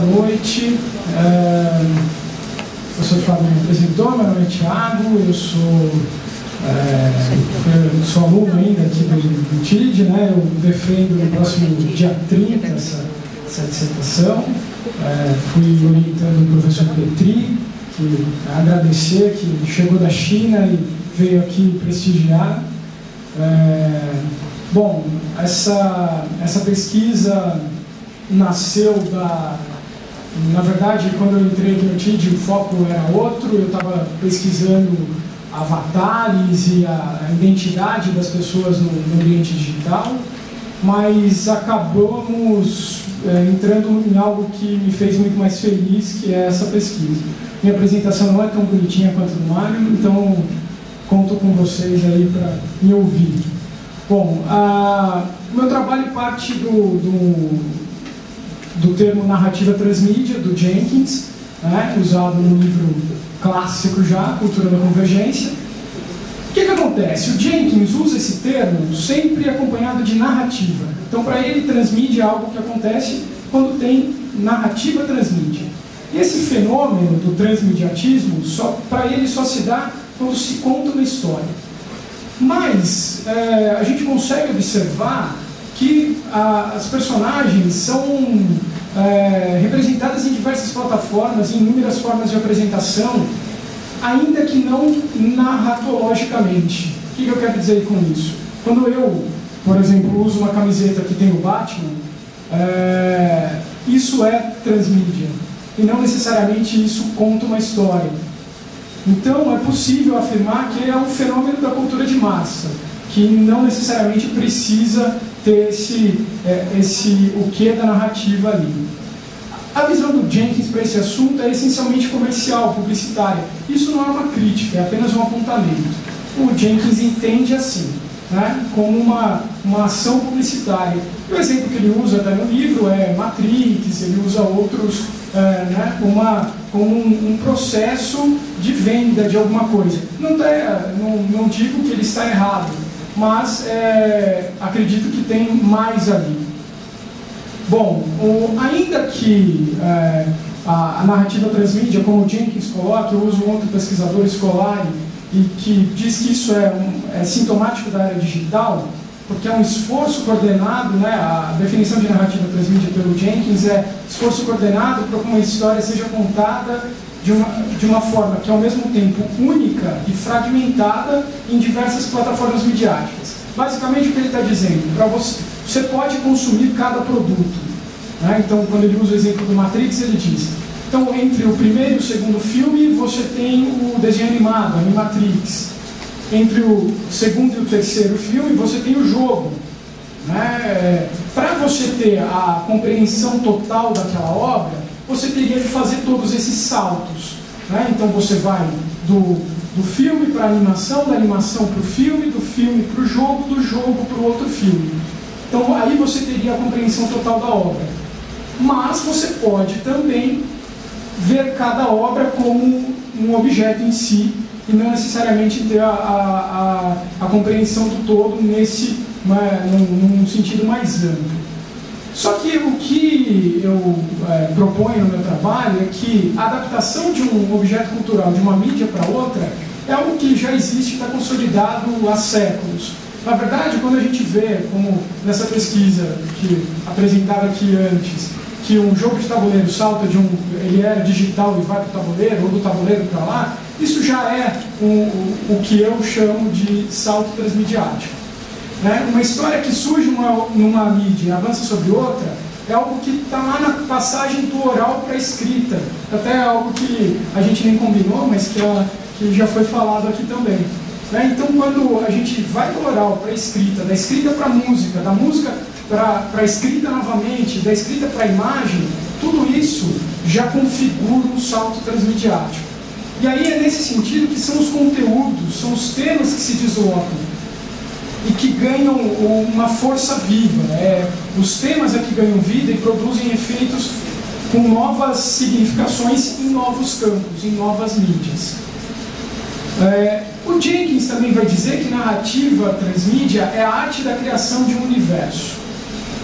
noite. O professor Fábio me apresentou, meu nome é Thiago, eu sou aluno ainda aqui do TID, né? Eu defendo no próximo dia 30 essa dissertação. Fui orientando o professor Petri, que agradecer, que chegou da China e veio aqui prestigiar. Bom, essa pesquisa nasceu na verdade, quando eu entrei aqui no TID, o foco era outro. Eu estava pesquisando avatares e a identidade das pessoas no ambiente digital, mas acabamos entrando em algo que me fez muito mais feliz, que é essa pesquisa. Minha apresentação não é tão bonitinha quanto do Mário, então conto com vocês aí para me ouvir. Bom, o meu trabalho parte do termo narrativa transmídia, do Jenkins, né, usado no livro clássico já, Cultura da Convergência. O que acontece? O Jenkins usa esse termo sempre acompanhado de narrativa. Então, para ele, transmídia é algo que acontece quando tem narrativa transmídia. E esse fenômeno do transmediatismo, para ele, só se dá quando se conta uma história. Mas a gente consegue observar que as personagens são representadas em diversas plataformas, em inúmeras formas de apresentação, ainda que não narratologicamente. O que eu quero dizer com isso? Quando eu, por exemplo, uso uma camiseta que tem o Batman, isso é transmídia, e não necessariamente isso conta uma história. Então é possível afirmar que é um fenômeno da cultura de massa, que não necessariamente precisa ter o quê da narrativa ali. A visão do Jenkins para esse assunto é essencialmente comercial, publicitária. Isso não é uma crítica, é apenas um apontamento. O Jenkins entende assim, né, como uma ação publicitária. O exemplo que ele usa até no livro é Matrix, ele usa outros como um processo de venda de alguma coisa. Não digo que ele está errado, mas acredito que tem mais ali. Bom, ainda que a narrativa transmídia, como o Jenkins coloca, eu uso um outro pesquisador escolar e que diz que isso é sintomático da era digital, porque é um esforço coordenado, né, a definição de narrativa transmídia pelo Jenkins é esforço coordenado para que uma história seja contada de uma forma que é ao mesmo tempo única e fragmentada em diversas plataformas midiáticas. Basicamente o que ele está dizendo, para você pode consumir cada produto, né? Então quando ele usa o exemplo do Matrix, ele diz, então entre o primeiro e o segundo filme você tem o desenho animado, Animatrix. Entre o segundo e o terceiro filme você tem o jogo, né? Para você ter a compreensão total daquela obra, você teria de fazer todos esses saltos, né? Então você vai do filme para a animação, da animação para o filme, do filme para o jogo, do jogo para o outro filme. Então aí você teria a compreensão total da obra. Mas você pode também ver cada obra como um objeto em si e não necessariamente ter a compreensão do todo num sentido mais amplo. Só que o que eu proponho no meu trabalho é que a adaptação de um objeto cultural de uma mídia para outra é algo que já existe e está consolidado há séculos. Na verdade, quando a gente vê, como nessa pesquisa que apresentava aqui antes, que um jogo de tabuleiro salta ele era digital e vai para o tabuleiro, ou do tabuleiro para lá, isso já é o que eu chamo de salto transmediático. Né? Uma história que surge numa mídia e avança sobre outra é algo que está lá na passagem do oral para a escrita. Até algo que a gente nem combinou, mas que já foi falado aqui também. Né? Então, quando a gente vai do oral para a escrita, da escrita para a música, da música para a escrita novamente, da escrita para a imagem, tudo isso já configura um salto transmediático. E aí é nesse sentido que são os conteúdos, são os temas que se deslocam e que ganham uma força viva. Os temas é que ganham vida e produzem efeitos com novas significações em novos campos, em novas mídias. O Jenkins também vai dizer que narrativa transmídia é a arte da criação de um universo.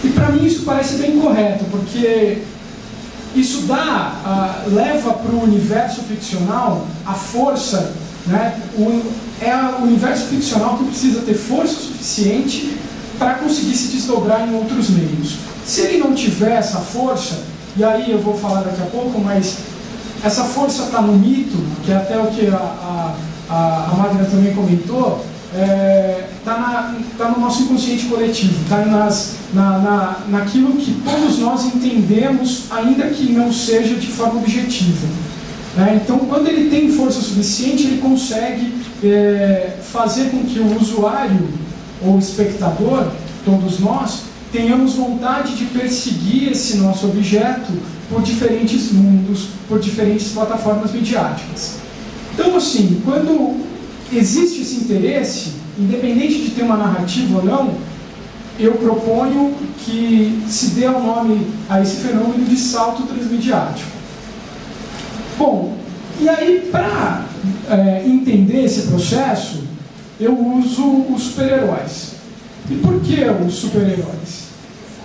E para mim isso parece bem correto, porque isso leva para o universo ficcional a força, né? É o universo ficcional que precisa ter força suficiente para conseguir se desdobrar em outros meios. Se ele não tiver essa força, e aí eu vou falar daqui a pouco, mas essa força está no mito, que é até o que a Magna também comentou, está no nosso inconsciente coletivo, está naquilo que todos nós entendemos, ainda que não seja de forma objetiva. Então, quando ele tem força suficiente, ele consegue fazer com que o usuário ou espectador, todos nós, tenhamos vontade de perseguir esse nosso objeto por diferentes mundos, por diferentes plataformas midiáticas. Então, assim, quando existe esse interesse, independente de ter uma narrativa ou não, eu proponho que se dê o nome a esse fenômeno de salto transmediático. Bom, e aí, para entender esse processo, eu uso os super-heróis. E por que os super-heróis?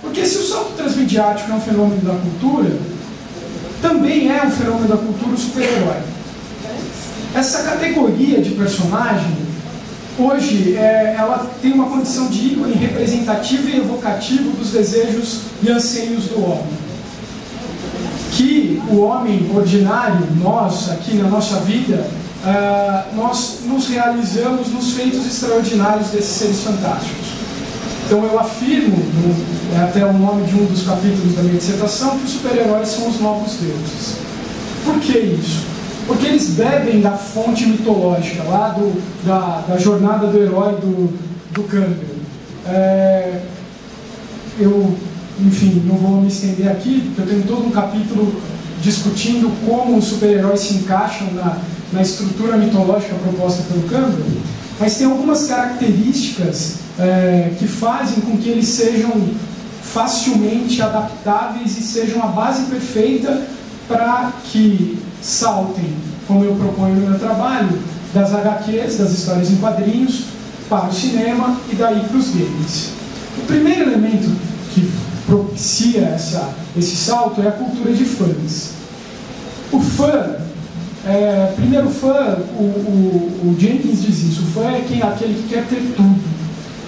Porque se o salto transmediático é um fenômeno da cultura, também é um fenômeno da cultura o super-herói. Essa categoria de personagem, hoje, ela tem uma condição de ícone representativo e evocativo dos desejos e anseios do homem. Que o homem ordinário, nós, aqui na nossa vida, nós nos realizamos nos feitos extraordinários desses seres fantásticos. Então eu afirmo, até o nome de um dos capítulos da minha dissertação, que os super-heróis são os novos deuses. Por que isso? Porque eles bebem da fonte mitológica, lá da jornada do herói do Campbell. Enfim, não vou me estender aqui, porque eu tenho todo um capítulo discutindo como os super-heróis se encaixam na estrutura mitológica proposta pelo Campbell, mas tem algumas características que fazem com que eles sejam facilmente adaptáveis e sejam a base perfeita para que saltem, como eu proponho no meu trabalho, das HQs, das histórias em quadrinhos, para o cinema e daí para os games. O primeiro elemento que propicia esse salto é a cultura de fãs. O fã, primeiro fã, o Jenkins diz isso, o fã é aquele que quer ter tudo.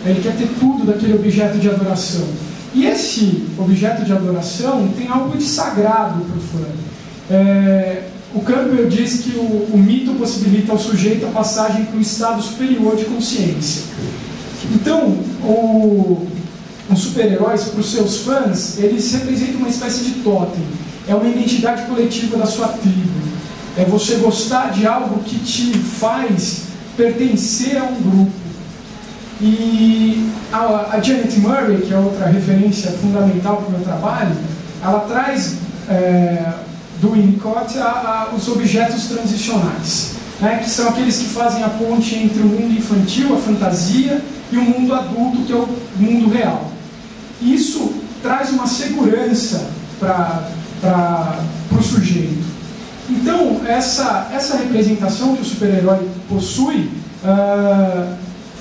Ele quer ter tudo daquele objeto de adoração. E esse objeto de adoração tem algo de sagrado para o fã. O Campbell diz que o mito possibilita ao sujeito a passagem para um estado superior de consciência. Então, os super-heróis, para os seus fãs, eles representam uma espécie de totem. É uma identidade coletiva da sua tribo. É você gostar de algo que te faz pertencer a um grupo. E a Janet Murray, que é outra referência fundamental para o meu trabalho, ela traz do Winnicott os objetos transicionais, né, que são aqueles que fazem a ponte entre o mundo infantil, a fantasia, e o mundo adulto, que é o mundo real. Isso traz uma segurança para o sujeito. Então, essa representação que o super-herói possui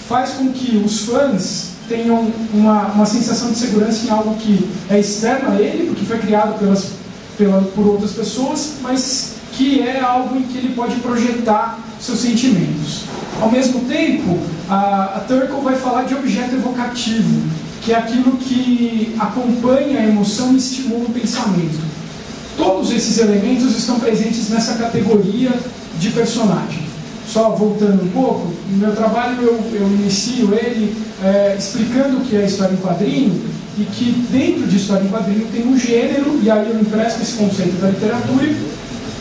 faz com que os fãs tenham uma sensação de segurança em algo que é externo a ele, porque foi criado por outras pessoas, mas que é algo em que ele pode projetar seus sentimentos. Ao mesmo tempo, a Turkle vai falar de objeto evocativo, que é aquilo que acompanha a emoção e estimula o pensamento. Todos esses elementos estão presentes nessa categoria de personagem. Só voltando um pouco, no meu trabalho eu inicio ele explicando o que é história em quadrinho, e que dentro de história em quadrinho tem um gênero, e aí eu empresto esse conceito da literatura,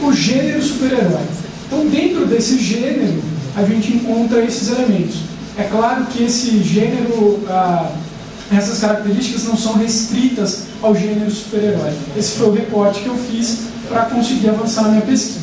o gênero super-herói. Então, dentro desse gênero, a gente encontra esses elementos. É claro que esse gênero, essas características não são restritas ao gênero super-herói. Esse foi o recorte que eu fiz para conseguir avançar na minha pesquisa.